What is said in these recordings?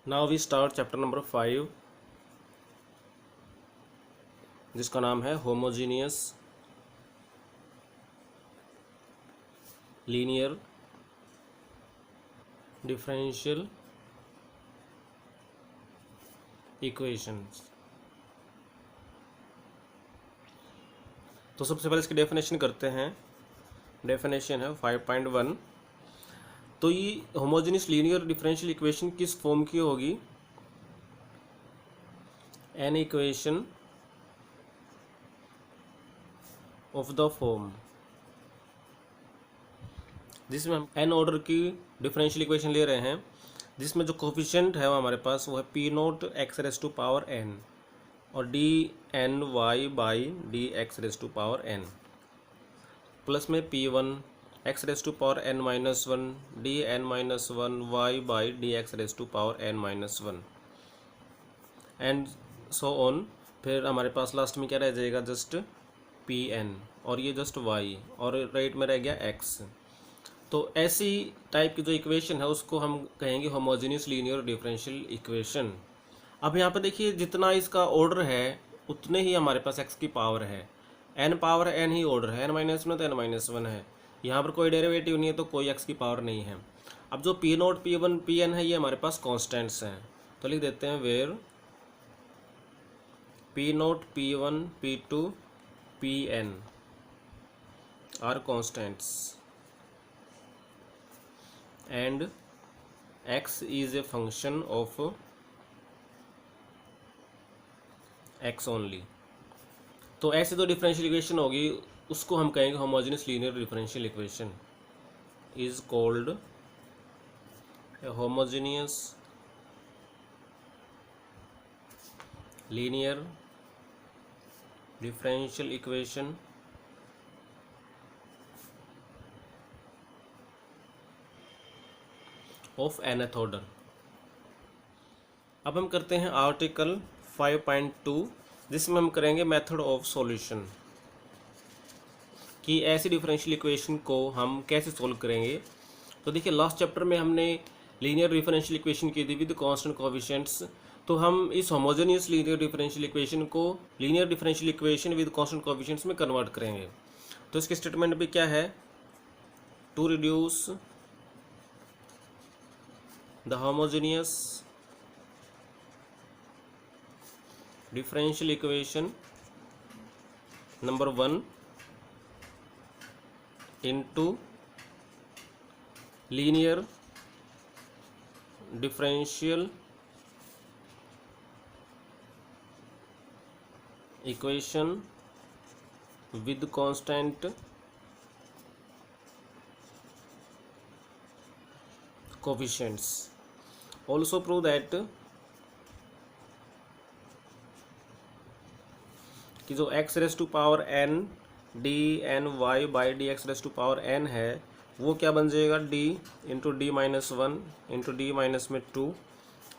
Now we start chapter number 5, जिसका नाम है होमोजीनियस लीनियर डिफरेंशियल इक्वेशंस। तो सबसे पहले इसकी डेफिनेशन करते हैं। डेफिनेशन है 5.1। तो ये होमोजीनियस लीनियर डिफरेंशियल इक्वेशन किस फॉर्म की होगी? An equation of the form जिसमें हम एन ऑर्डर की डिफरेंशियल इक्वेशन ले रहे हैं, जिसमें जो कोफिशिएंट है वो हमारे पास वो है P naught X raise to power N और D N Y by D X raise to power N, plus में P one X raise to power N minus one D N minus one Y by D X raise to power N minus one and so on. फिर हमारे पास last में क्या रह जाएगा? Just P N और ये just Y और right में रह गया एक्स। तो ऐसी टाइप की जो इक्वेशन है उसको हम कहेंगे होमोजेनियस लीनियर डिफरेंशियल इक्वेशन। अब यहाँ पे देखिए जितना इसका ऑर्डर है उतने ही हमारे पास एक्स की पावर है। एन पावर एन ही ऑर्डर है, एन माइनस वन तो एन माइनस वन है। यहाँ पर कोई डेरिवेटिव नहीं है तो कोई एक्स की पावर नहीं है। अब जो P not P one P N है ये हमारे पास कॉन्स्टेंट्स हैं, तो लिख देते हैं where P not P one P two P N are constants and x is a function of x only। तो ऐसे तो डिफरेंशियल इक्वेशन होगी उसको हम कहेंगे homogeneous linear differential equation is called a homogeneous linear differential equation of nth order. अब हम करते हैं आर्टिकल 5.2, जिसमें हम करेंगे मेथड ऑफ सॉल्यूशन कि ऐसी डिफरेंशियल इक्वेशन को हम कैसे सॉल्व करेंगे। तो देखिए लास्ट चैप्टर में हमने लीनियर डिफरेंशियल इक्वेशन की थी विद कांस्टेंट कोएफिशिएंट्स, तो हम इस होमोजेनियस लीनियर डिफरेंशियल इक्वेशन को linear differential equation with constant coefficients में कन्वर्ट करेंगे। तो इसकी स्टेटमेंट भी क्या है? To reduce the homogeneous differential equation number 1 into linear differential equation with constant coefficients, also prove that कि जो x raise to power n D N Y by D X raise to power n है वो क्या बन जाएगा? d into D minus one into D minus में two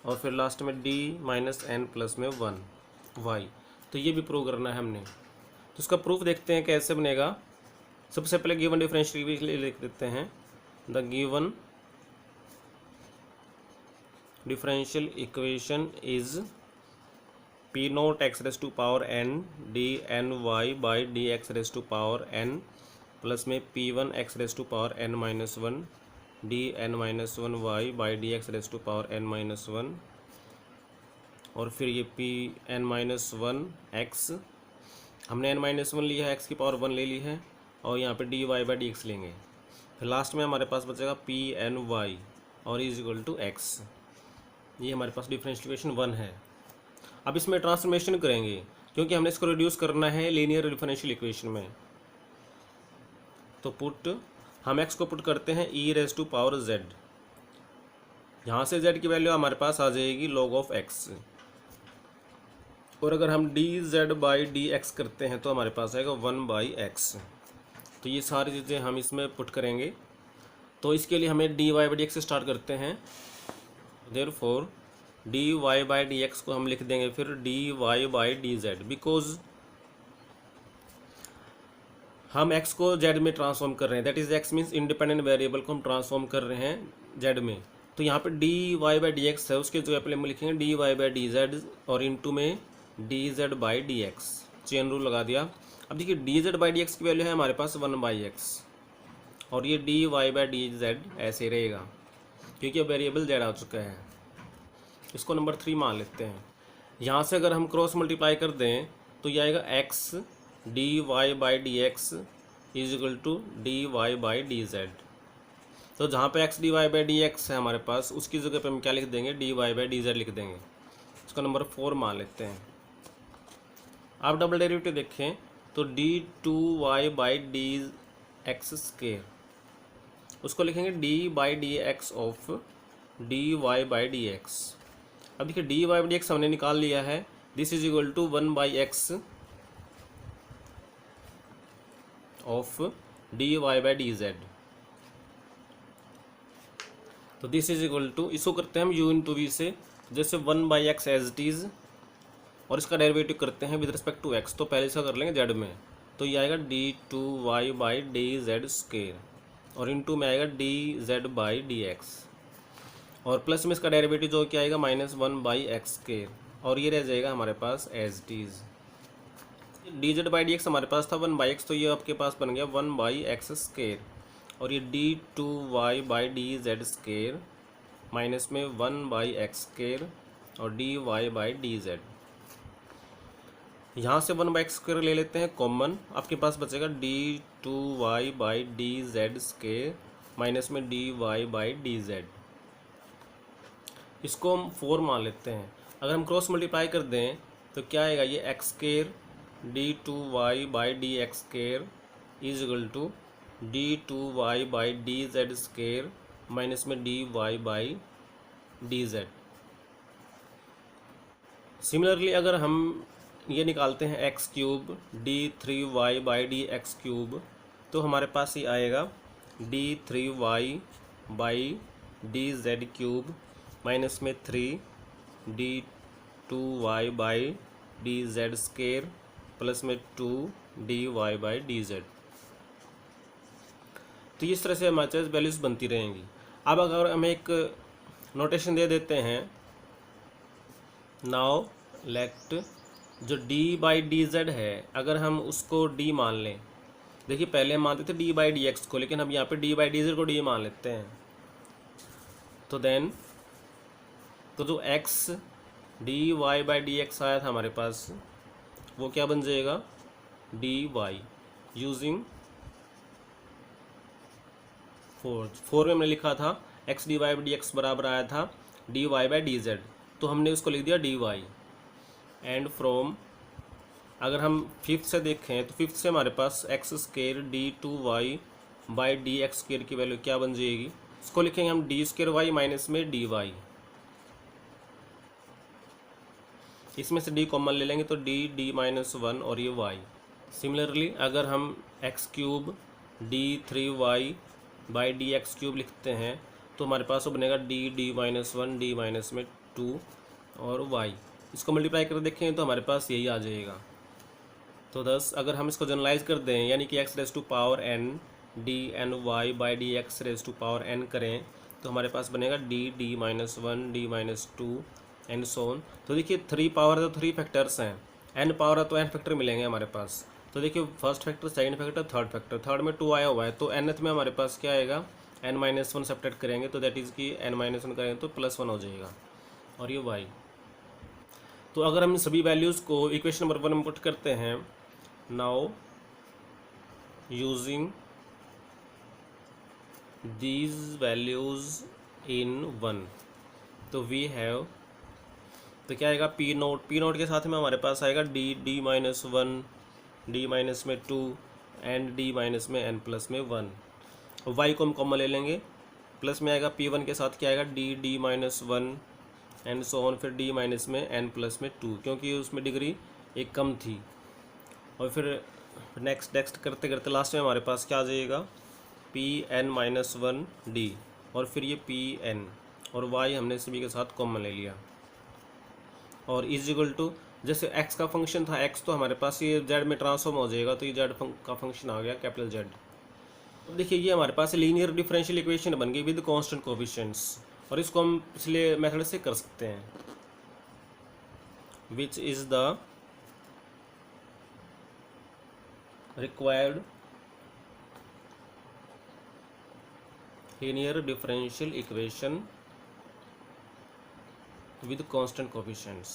और फिर लास्ट में d माइनस एन प्लस में वन y। तो ये भी प्रूव करना है हमने। तो इसका प्रूफ देखते हैं कैसे बनेगा। सबसे पहले गिवन डिफरेंशियल इक्वेशन लिख देते हैं। The given differential equation is p naught x raised to power n d n y by d x raised to power n plus में p1 x raised to power n minus 1 d n minus 1 y by d x raised to power n minus 1 और फिर ये p n minus 1 x, हमने n minus 1 लिया है, x की power 1 ले ली है और यहाँ पे dy by dx लेंगे। फिर लास्ट में हमारे पास बचेगा p n y और इज इक्वल टू x। ये हमारे पास डिफरेंशियल इक्वेशन 1 है। अब इसमें ट्रांसफॉर्मेशन करेंगे क्योंकि हमने इसको रिड्यूस करना है लीनियर डिफरेंशियल इक्वेशन में। तो पुट हम x को पुट करते हैं e raise to power z, यहाँ से z की वैल्यू हमारे पास आ जाएगी log ऑफ x, और अगर हम dz बाई dx करते हैं तो हमारे पास आएगा 1 बाई x। तो ये सारी चीज़ें हम इसमें पुट करेंगे। तो इसके लिए हमें dy बाई dx से स्टार्ट करते हैं। देयरफॉर dy बाई dx को हम लिख देंगे फिर dy बाई dz, बिकॉज हम x को z में ट्रांसफॉर्म कर रहे हैं। That is x means independent variable को हम ट्रांसफॉर्म कर रहे हैं z में। तो यहाँ पे D Y by D X है, उसके जगह पे हम लिखेंगे D Y by D Z और इनटू में D Z by D X. Chain rule लगा दिया। अब देखिए D Z by D X की वैल्यू है हमारे पास 1/x और ये D Y by D Z ऐसे रहेगा क्योंकि अब वेरिएबल जेड आ चुका है। इसको नंबर 3 मान लेते हैं। यहाँ से अगर हम क्रॉस मल्टीप्लाई कर दें तो ये आएगा x D Y by D X is equal to D Y by D Z. तो जहाँ पे x D Y by D X है हमारे पास, उसकी जगह पे हम क्या लिख देंगे, D Y by D Z लिख देंगे। इसका नंबर 4 मान लेते हैं। आप डबल डेरिवेटिव देखें तो D two Y by D X square, उसको लिखेंगे D by D X of D Y by D X. अब देखिए D Y by D X हमने निकाल लिया है, this is equal to 1/x of D Y by D Z. तो this is equal to, इसको करते हैं हम u इंटू वी से, जैसे 1/x एज इट इज़ और इसका डेरिवेटिव करते हैं विद रिस्पेक्ट टू x। तो पहले इसका कर लेंगे जेड में, तो ये आएगा D two Y by D Z square और इनटू में आएगा D Z by D X और प्लस में इसका डेरिवेटिव जो क्या आएगा -1/x स्केयर और ये रह जाएगा हमारे पास as it is. D Z by D X हमारे पास था 1/x, तो ये आपके पास बन गया 1/x स्केयर और ये D two Y by D Z square minus में 1/x स्केयर और D Y by D Z. यहाँ से 1/x स्क्वायर ले लेते हैं कॉमन, आपके पास बचेगा D two Y by D Z square minus में D Y by D Z. इसको हम 4 मान लेते हैं। अगर हम क्रॉस मल्टीप्लाई कर दें तो क्या आएगा, ये X square D two Y by D X square is equal to D two Y by D Z square minus में D Y by D Z. Similarly अगर हम ये निकालते हैं X cube D three Y by D X cube, तो हमारे पास ये आएगा D three Y by D Z cube minus में 3 D two Y by D Z square plus में 2 D Y by D Z. तो इस तरह से हमारे पास वैल्यूज बनती रहेंगी। अब अगर हम एक नोटेशन दे देते हैं, नाउ लेट जो d बाई डी जेड है अगर हम उसको d मान लें, देखिए पहले हम मानते थे d बाई डी एक्स को, लेकिन हम यहाँ पे d बाई डी जेड को d मान लेते हैं। तो देन तो जो x dy by D x आया था हमारे पास, वो क्या बन जाएगा dy यूजिंग 4 में हमने लिखा था x dy by D x बराबर आया था dy बाई डी जेड, तो हमने उसको लिख दिया dy। एंड फ्रॉम अगर हम फिफ्थ से देखें तो फिफ्थ से हमारे पास X square D two Y by D X square की वैल्यू क्या बन जाएगी, इसको लिखेंगे हम डी स्केयर वाई माइनस में डी वाई, इसमें से d कॉमन ले लेंगे तो डी माइनस 1 और ये y। सिमिलरली अगर हम X cube D three Y by D X cube लिखते हैं तो हमारे पास वो बनेगा डी माइनस 1 डी माइनस में 2 और y। इसको मल्टीप्लाई कर देखें तो हमारे पास यही आ जाएगा। तो थस अगर हम इसको जनरलाइज कर दें, यानी कि x raise to power n D N Y by D X raise to power n करें, तो हमारे पास बनेगा D minus 1 D minus 2 and so on. तो देखिए 3 पावर है तो 3 फैक्टर्स हैं, n पावर है तो n फैक्टर मिलेंगे हमारे पास। तो देखिए first factor, second factor, third factor, third में 2 आया हुआ है, तो nth में हमारे पास क्या आएगा n माइनस 1 सब्ट्रैक्ट करेंगे तो दैट इज़ कि n माइनस 1 करेंगे तो +1 हो जाएगा और ये y। तो अगर हम सभी वैल्यूज़ को इक्वेशन नंबर 1 में पुट करते हैं, नाउ यूजिंग दीज वैल्यूज़ इन 1, तो वी हैव, तो क्या आएगा पी नोट के साथ में हमारे पास आएगा डी माइनस 1 डी माइनस में 2 एंड डी माइनस में n प्लस में 1। वाई को हम कॉमन ले लेंगे, प्लस में आएगा P1 के साथ क्या आएगा D minus 1 and so on, फिर डी माइनस में n प्लस में 2 क्योंकि उसमें डिग्री एक कम थी। और फिर नेक्स्ट करते करते लास्ट में हमारे पास क्या आ जाएगा Pn माइनस 1 डी और फिर ये Pn और y हमने सभी के साथ कॉमन ले लिया और इज इक्वल टू, जैसे x का फंक्शन था x, तो हमारे पास ये z में ट्रांसफॉर्म हो जाएगा, तो ये z का फंक्शन आ गया कैपिटल Z। देखिए ये हमारे पास लीनियर डिफरेंशियल इक्वेशन बन गई विद कांस्टेंट कोएफिशिएंट्स। और इसको हम पिछले मेथड से कर सकते हैं। Which is the required linear differential equation with constant coefficients।